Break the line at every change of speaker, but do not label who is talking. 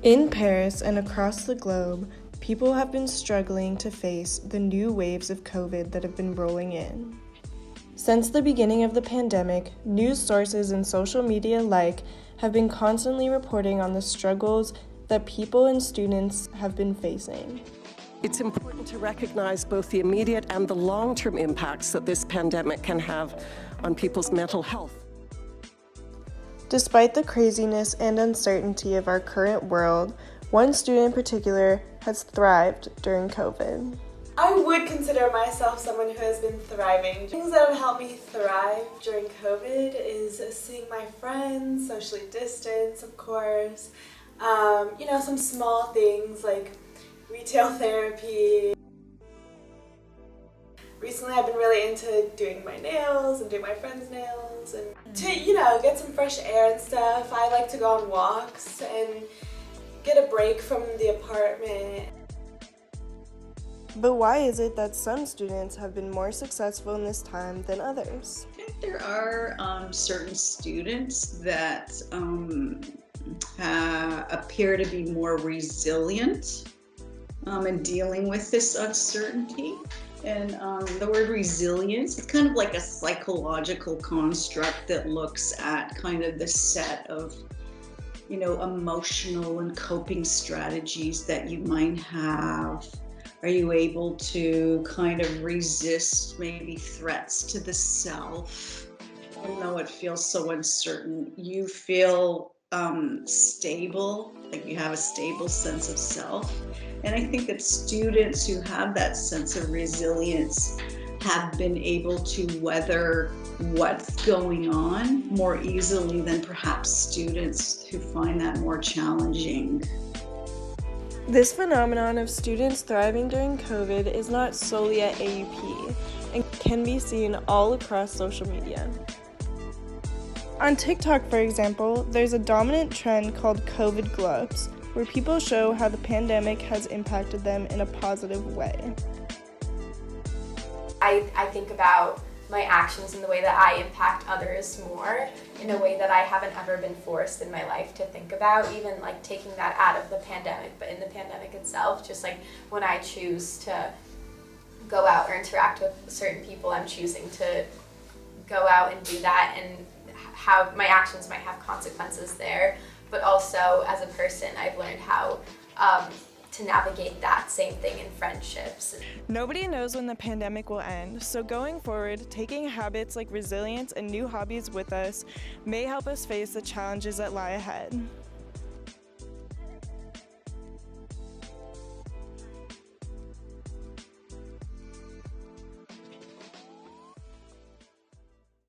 In Paris and across the globe, people have been struggling to face the new waves of COVID that have been rolling in. Since the beginning of the pandemic, news sources and social media alike have been constantly reporting on the struggles that people and students have been facing.
It's important to recognize both the immediate and the long-term impacts that this pandemic can have on people's mental health.
Despite the craziness and uncertainty of our current world, one student in particular has thrived during COVID.
I would consider myself someone who has been thriving. Things that have helped me thrive during COVID is seeing my friends, socially distance, of course. Some small things like retail therapy. Recently I've been really into doing my nails and doing my friends' nails and to, get some fresh air and stuff. I like to go on walks and get a break from the apartment.
But why is it that some students have been more successful in this time than others?
I think there are certain students that appear to be more resilient in dealing with this uncertainty. And the word resilience is kind of like a psychological construct that looks at kind of the set of, emotional and coping strategies that you might have. Are you able to kind of resist maybe threats to the self? Even though it feels so uncertain, you feel stable, like you have a stable sense of self. And I think that students who have that sense of resilience have been able to weather what's going on more easily than perhaps students who find that more challenging.
This phenomenon of students thriving during COVID is not solely at AUP and can be seen all across social media. On TikTok, for example, there's a dominant trend called COVID glows, where people show how the pandemic has impacted them in a positive way.
I think about my actions and the way that I impact others more in a way that I haven't ever been forced in my life to think about, even like taking that out of the pandemic, but in the pandemic itself, just like when I choose to go out or interact with certain people, I'm choosing to go out and do that, and how my actions might have consequences there. But also as a person, I've learned how to navigate that same thing in friendships.
Nobody knows when the pandemic will end, so going forward, taking habits like resilience and new hobbies with us may help us face the challenges that lie ahead.